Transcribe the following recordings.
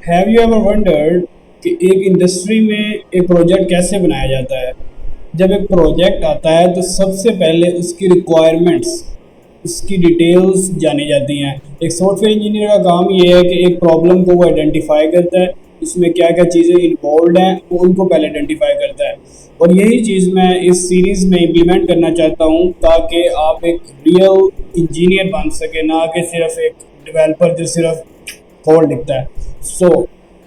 Have you ever wondered कि एक industry में एक प्रोजेक्ट कैसे बनाया जाता है। जब एक प्रोजेक्ट आता है तो सबसे पहले उसकी रिक्वायरमेंट्स, उसकी डिटेल्स जानी जाती हैं। एक सॉफ्टवेयर इंजीनियर का काम ये है कि एक प्रॉब्लम को वो आइडेंटिफाई करता है, उसमें क्या क्या चीज़ें इन्वॉल्व हैं वो उनको पहले आइडेंटिफाई करता है। और यही चीज़ मैं इस सीरीज़ में इम्प्लीमेंट करना चाहता हूँ ताकि आप एक रियल इंजीनियर बन सके, ना कि सिर्फ एक डेवलपर जो सिर्फ कोड लिखता है। So,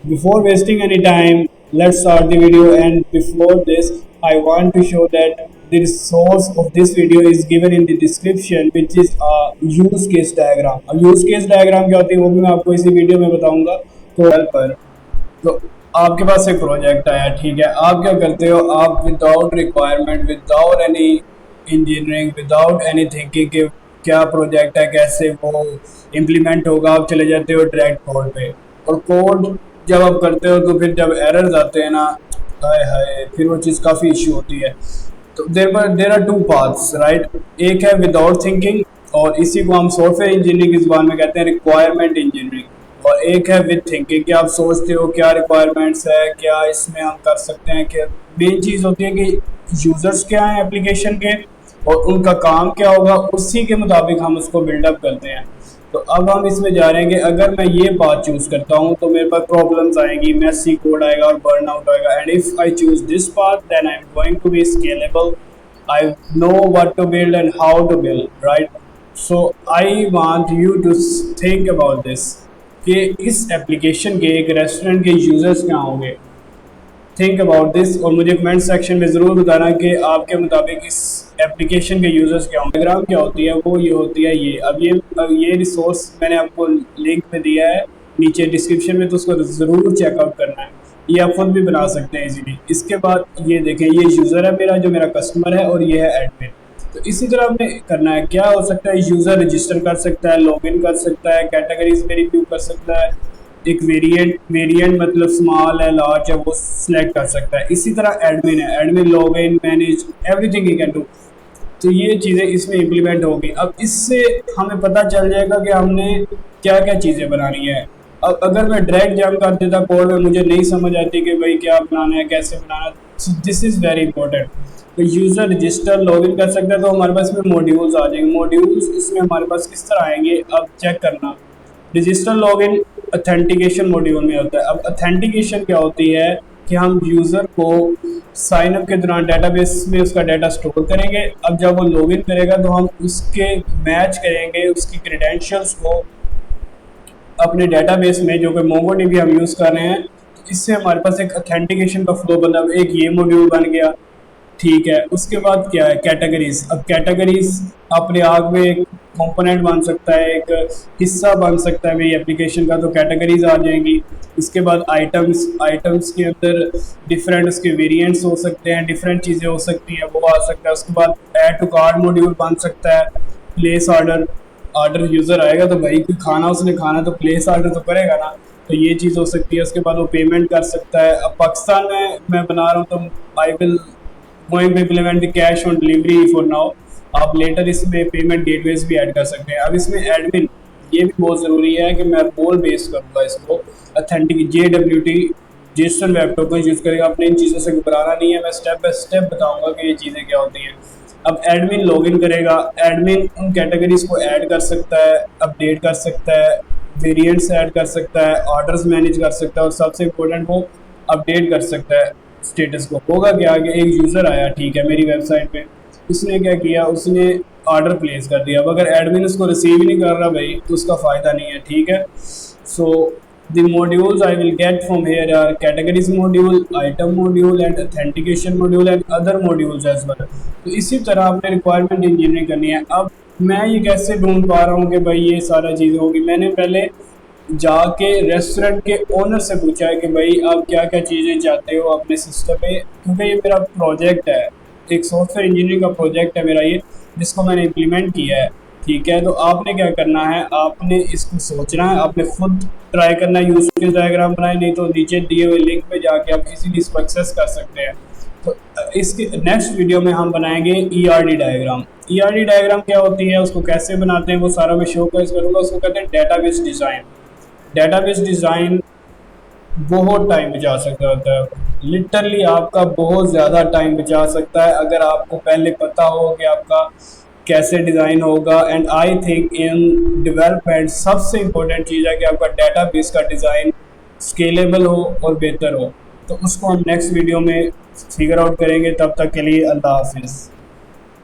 before wasting any time, let's start the video. And before this, I want to show that the source of this video is given in the description, which is a use case diagram. अब use case diagram क्या होती है वो भी मैं आपको इसी video में बताऊंगा। तो आपके पास एक प्रोजेक्ट आया, ठीक है, आप क्या करते हो, आप without requirement, without any engineering, without any thinking कि क्या प्रोजेक्ट है, कैसे वो इम्प्लीमेंट होगा, आप चले जाते हो डायरेक्ट कोड पे। और कोड जब आप करते हो तो फिर जब एरर्स आते हैं ना, हाय हाय, फिर वो चीज़ काफ़ी इशू होती है। तो there are two paths, right. एक है विदाउट थिंकिंग, और इसी को हम सॉफ्टवेयर इंजीनियरिंग की ज़बान में कहते हैं रिक्वायरमेंट इंजीनियरिंग। और एक है विद थिंकिंग कि आप सोचते हो क्या रिक्वायरमेंट्स है, क्या इसमें हम कर सकते हैं। क्या मेन चीज़ होती है कि यूज़र्स क्या हैं एप्लीकेशन के और उनका काम क्या होगा, उसी के मुताबिक हम उसको बिल्डअप करते हैं। तो अब हम इसमें जा रहे हैं कि अगर मैं ये बात चूज़ करता हूँ तो मेरे पास प्रॉब्लम्स आएंगी, मेसी कोड आएगा और बर्नआउट आएगा। And if I choose this path then I am going to be scalable, I know what to build and how to build, right. So I want you to think about this कि इस application के एक restaurant के users क्या होंगे। Think about this और मुझे comment section में ज़रूर बताना कि आपके मुताबिक इस एप्लीकेशन के यूज़र्स क्या होंगे। डायग्राम क्या होती है, वो ये होती है ये। अब ये रिसोर्स मैंने आपको लिंक पे दिया है नीचे डिस्क्रिप्शन में, तो उसको ज़रूर चेकआउट करना है। ये आप खुद भी बना सकते हैं इजीली। इसके बाद ये देखें, ये यूज़र है मेरा, जो मेरा कस्टमर है, और ये है एडमिन। तो इसी तरह हमें करना है, क्या हो सकता है, यूज़र रजिस्टर कर सकता है, लॉगिन कर सकता है, कैटेगरीज में रिव्यू कर सकता है, एक वेरिएंट मतलब स्मॉल है, लार्ज है, वो सिलेक्ट कर सकता है। इसी तरह एडमिन है, admin login, manage, everything he can do. तो ये चीज़ें इसमें इम्प्लीमेंट होगी। अब इससे हमें पता चल जाएगा कि हमने क्या क्या चीज़ें बनानी है। अब अगर मैं ड्रैग जंप कर देता कोड में, मुझे नहीं समझ आती कि भाई क्या बनाना है, कैसे बनाना है। So this is very important. तो यूज़र रजिस्टर लॉगिन कर सकता है, तो हमारे पास में मॉड्यूल्स आ जाएंगे। मॉड्यूल्स इसमें हमारे पास किस तरह आएंगे, अब चेक करना। रजिस्टर लॉगिन ऑथेंटिकेशन मॉड्यूल में होता है। अब ऑथेंटिकेशन क्या होती है कि हम यूज़र को साइन अप के दौरान डेटाबेस में उसका डाटा स्टोर करेंगे। अब जब वो लॉगिन करेगा तो हम उसके मैच करेंगे उसकी क्रेडेंशियल्स को अपने डेटाबेस में, जो कि मोंगोडीबी हम यूज़ कर रहे हैं। तो इससे हमारे पास एक ऑथेंटिकेशन का फ्लो बना, एक ये मॉड्यूल बन गया, ठीक है। उसके बाद क्या है, कैटेगरीज। अब कैटेगरीज अपने आप में एक कंपोनेंट बन सकता है, एक हिस्सा बन सकता है मेरी एप्लीकेशन का, तो कैटेगरीज आ जाएंगी। इसके बाद आइटम्स, आइटम्स के अंदर डिफरेंट उसके वेरिएंट्स हो सकते हैं, डिफरेंट चीज़ें हो सकती हैं, वो आ सकता है। उसके बाद ऐड टू कार्ट मॉड्यूल बन सकता है। प्लेस ऑर्डर, ऑर्डर यूज़र आएगा तो भाई कोई खाना उसने खाना तो प्लेस ऑर्डर तो करेगा ना, तो ये चीज़ हो सकती है। उसके बाद वो पेमेंट कर सकता है। अब पाकिस्तान में मैं बना रहा हूँ तो I will going to implement the cash on delivery for now. आप लेटर इसमें पेमेंट गेटवेज भी ऐड कर सकते हैं। अब इसमें एडमिन, ये भी बहुत ज़रूरी है कि मैं बोल बेस करूँगा इसको। Authentic JWT digital web token use करेगा। अपने इन चीज़ों से घबराना नहीं है, मैं स्टेप बाय स्टेप बताऊंगा कि ये चीज़ें क्या होती हैं। अब एडमिन लॉगिन करेगा, एडमिन उन कैटेगरीज को ऐड कर सकता है, अपडेट कर सकता है, वेरिएंट्स ऐड कर सकता है, ऑर्डर्स मैनेज कर सकता है, और सबसे इम्पोर्टेंट वो अपडेट कर सकता है स्टेटस को। होगा क्या, आगे एक यूज़र आया, ठीक है, मेरी वेबसाइट पे, उसने क्या किया, उसने ऑर्डर प्लेस कर दिया। अब अगर एडमिन उसको रिसीव ही नहीं कर रहा भाई, तो उसका फ़ायदा नहीं है, ठीक है। सो the modules I will get from here are categories module, item module and authentication module and other modules as well। तो इसी तरह आपने रिक्वायरमेंट इंजीनियरिंग करनी है। अब मैं ये कैसे ढूंढ पा रहा हूँ कि भाई ये सारा चीज़ें होगी, मैंने पहले जाके रेस्टोरेंट के ओनर से पूछा है कि भाई आप क्या क्या चीज़ें चाहते हो अपने सिस्टम में, क्योंकि ये मेरा प्रोजेक्ट है, एक सॉफ्टवेयर इंजीनियरिंग का प्रोजेक्ट है मेरा ये, जिसको मैंने इम्प्लीमेंट किया है, ठीक है। तो आपने क्या करना है, आपने इसको सोचना है, आपने खुद ट्राई करना है, यूज केस डायग्राम बनाए, नहीं तो नीचे दिए हुए लिंक पे जाके आप इजीली इसको एक्सेस कर सकते हैं। तो इसके नेक्स्ट वीडियो में हम बनाएंगे ERD डायग्राम। ERD डायग्राम क्या होती है, उसको कैसे बनाते हैं, वो सारा मैं शो केस करूँगा। उसको कहते हैं डेटाबेस डिज़ाइन। डेटाबेस डिज़ाइन बहुत टाइम बचा सकता होता है। लिटरली आपका बहुत ज़्यादा टाइम बचा सकता है अगर आपको पहले पता हो कि आपका कैसे डिज़ाइन होगा। And I think in development सबसे इम्पोर्टेंट चीज़ है कि आपका डेटाबेस का डिज़ाइन स्केलेबल हो और बेहतर हो। तो उसको हम नेक्स्ट वीडियो में फिगर आउट करेंगे। तब तक के लिए अल्लाह हाफिज़।